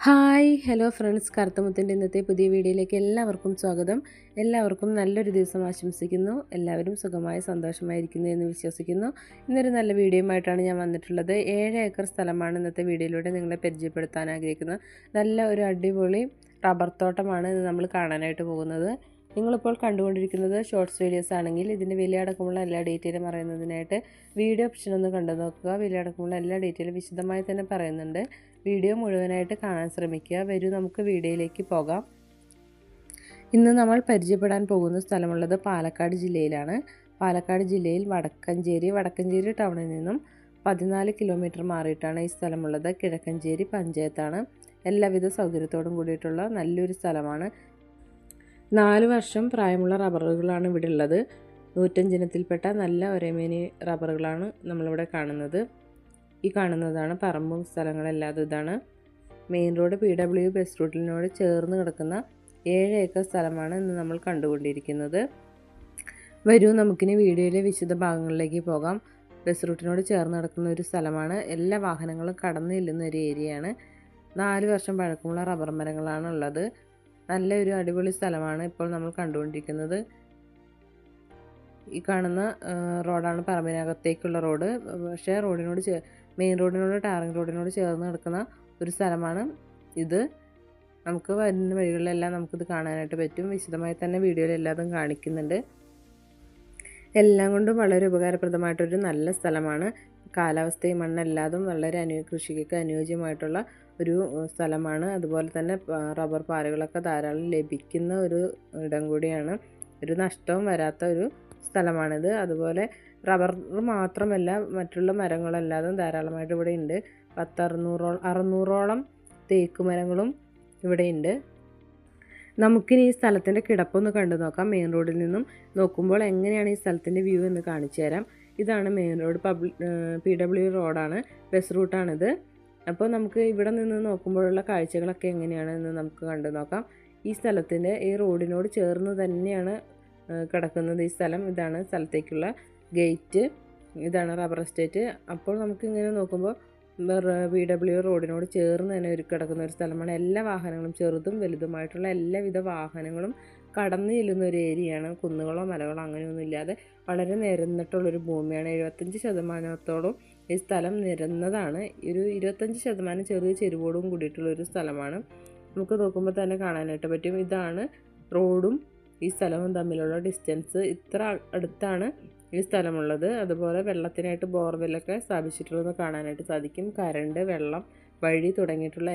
Hi hello friends, കറുത്തമുത്തിൻ്റെ ഇന്നത്തെ പുതിയ വീഡിയോയിലേക്ക് എല്ലാവർക്കും സ്വാഗതം. എല്ലാവർക്കും നല്ലൊരു ദിവസം ആശംസിക്കുന്നു. എല്ലാവരും സുഖമായി സന്തോഷമായിരിക്കുന്നു എന്ന് വിശ്വസിക്കുന്നു. ഇന്നൊരു നല്ല വീഡിയോയുമായിട്ടാണ് ഞാൻ വന്നിട്ടുള്ളത്. 7 ഏക്കർ സ്ഥലമാണ് ഇന്നത്തെ വീഡിയോയിലൂടെ നിങ്ങളെ പരിചയപ്പെടുത്താൻ ആഗ്രഹിക്കുന്നത്. നല്ല ഒരു അടിപൊളി റബ്ബർ തോട്ടമാണ് ഇത് നമ്മൾ കാണാനായിട്ട് പോകുന്നത്. നിങ്ങളിപ്പോൾ കണ്ടുകൊണ്ടിരിക്കുന്നത് ഷോർട്സ് വീഡിയോസ് ആണെങ്കിൽ ഇതിൻ്റെ വിലയടക്കമുള്ള എല്ലാ ഡീറ്റെയിലും അറിയുന്നതിനായിട്ട് വീഡിയോ ഓപ്ഷൻ ഒന്ന് കണ്ടു നോക്കുക. വിലയടക്കമുള്ള എല്ലാ ഡീറ്റെയിലും വിശദമായി തന്നെ പറയുന്നുണ്ട്. വീഡിയോ മുഴുവനായിട്ട് കാണാൻ ശ്രമിക്കുക. വരൂ നമുക്ക് വീഡിയോയിലേക്ക് പോകാം. ഇന്ന് നമ്മൾ പരിചയപ്പെടാൻ പോകുന്ന സ്ഥലമുള്ളത് പാലക്കാട് ജില്ലയിലാണ്. പാലക്കാട് ജില്ലയിൽ വടക്കഞ്ചേരി ടൗണിൽ നിന്നും 14 കിലോമീറ്റർ മാറിയിട്ടാണ് ഈ സ്ഥലമുള്ളത്. കിഴക്കഞ്ചേരി പഞ്ചായത്താണ്. എല്ലാവിധ സൗകര്യത്തോടും കൂടിയിട്ടുള്ള നല്ലൊരു സ്ഥലമാണ്. 4 വർഷം പ്രായമുള്ള റബ്ബറുകളാണ് ഇവിടെ ഉള്ളത്. 105 ഇനത്തിൽപ്പെട്ട നല്ല ഒരേമേനി റബ്ബറുകളാണ് നമ്മളിവിടെ കാണുന്നത്. ഈ കാണുന്നതാണ് പറമ്പും സ്ഥലങ്ങളെല്ലാം. ഇതാണ് മെയിൻ റോഡ്. PW ബസ് റൂട്ടിനോട് ചേർന്ന് കിടക്കുന്ന 7 ഏക്കർ സ്ഥലമാണ് ഇന്ന് നമ്മൾ കണ്ടുകൊണ്ടിരിക്കുന്നത്. വരൂ നമുക്കിനി വീഡിയോയിലെ വിശദ ഭാഗങ്ങളിലേക്ക് പോകാം. ബസ് റൂട്ടിനോട് ചേർന്ന് കിടക്കുന്ന ഒരു സ്ഥലമാണ്. എല്ലാ വാഹനങ്ങളും കടന്നു ചെല്ലുന്ന ഒരു ഏരിയയാണ്. 4 വർഷം പഴക്കമുള്ള റബ്ബർ മരങ്ങളാണ് ഉള്ളത്. നല്ലൊരു അടിപൊളി സ്ഥലമാണ് ഇപ്പോൾ നമ്മൾ കണ്ടുകൊണ്ടിരിക്കുന്നത്. ഈ കാണുന്ന റോഡാണ് പറമ്പിനകത്തേക്കുള്ള റോഡ്. പക്ഷേ മെയിൻ റോഡിനോട് ടാറിംഗ് റോഡിനോട് ചേർന്ന് കിടക്കുന്ന ഒരു സ്ഥലമാണ് ഇത്. നമുക്ക് വരുന്ന വഴികളിലെല്ലാം നമുക്കിത് കാണാനായിട്ട് പറ്റും. വിശദമായി തന്നെ വീഡിയോയിൽ എല്ലാതും കാണിക്കുന്നുണ്ട്. എല്ലാം കൊണ്ടും വളരെ ഉപകാരപ്രദമായിട്ടൊരു നല്ല സ്ഥലമാണ്. കാലാവസ്ഥയും മണ്ണെല്ലാതും വളരെ കൃഷിക്ക് അനുയോജ്യമായിട്ടുള്ള ഒരു സ്ഥലമാണ്. അതുപോലെ തന്നെ റബ്ബർ പാലുകളൊക്കെ ധാരാളം ലഭിക്കുന്ന ഒരു ഇടം കൂടിയാണ്. ഒരു നഷ്ടവും വരാത്ത ഒരു സ്ഥലമാണിത്. അതുപോലെ റബ്ബർ മാത്രമല്ല, മറ്റുള്ള മരങ്ങളല്ലാതും ധാരാളമായിട്ട് ഇവിടെ ഉണ്ട്. 600ഓളം തേക്ക് മരങ്ങളും ഇവിടെയുണ്ട്. നമുക്കിനി ഈ സ്ഥലത്തിൻ്റെ കിടപ്പൊന്ന് കണ്ടു നോക്കാം. മെയിൻ റോഡിൽ നിന്നും നോക്കുമ്പോൾ എങ്ങനെയാണ് ഈ സ്ഥലത്തിൻ്റെ വ്യൂ എന്ന് കാണിച്ചു തരാം. ഇതാണ് മെയിൻ റോഡ്. PW റോഡാണ്, ബസ് റൂട്ടാണിത്. അപ്പോൾ നമുക്ക് ഇവിടെ നിന്ന് നോക്കുമ്പോഴുള്ള കാഴ്ചകളൊക്കെ എങ്ങനെയാണെന്ന് നമുക്ക് കണ്ടു നോക്കാം. ഈ സ്ഥലത്തിൻ്റെ ഈ റോഡിനോട് ചേർന്ന് തന്നെയാണ് കിടക്കുന്നത് ഈ സ്ഥലം. ഇതാണ് സ്ഥലത്തേക്കുള്ള ഗേറ്റ്. ഇതാണ് റബ്ബർ എസ്റ്റേറ്റ്. അപ്പോൾ നമുക്ക് ഇങ്ങനെ നോക്കുമ്പോൾ PW റോഡിനോട് ചേർന്ന് തന്നെ കിടക്കുന്ന ഒരു സ്ഥലമാണ്. എല്ലാ വാഹനങ്ങളും, ചെറുതും വലുതുമായിട്ടുള്ള എല്ലാവിധ വാഹനങ്ങളും കടന്നു ചെല്ലുന്ന ഒരു ഏരിയയാണ്. കുന്നുകളോ മലകളോ അങ്ങനെയൊന്നും ഇല്ലാതെ വളരെ നിരന്നിട്ടുള്ളൊരു ഭൂമിയാണ്. 75% ഈ സ്ഥലം നിരന്നതാണ്. ഒരു 25% ചെറിയ ചെരുവോടും കൂടിയിട്ടുള്ളൊരു സ്ഥലമാണ്. നമുക്ക് നോക്കുമ്പോൾ തന്നെ കാണാനായിട്ട് പറ്റും. ഇതാണ് റോഡും ഈ സ്ഥലവും തമ്മിലുള്ള ഡിസ്റ്റൻസ്. ഇത്ര അടുത്താണ് ഈ സ്ഥലമുള്ളത്. അതുപോലെ വെള്ളത്തിനായിട്ട് ബോർവെല്ലൊക്കെ സ്ഥാപിച്ചിട്ടുള്ളത് കാണാനായിട്ട് സാധിക്കും. കറണ്ട്, വെള്ളം, വഴി തുടങ്ങിയിട്ടുള്ള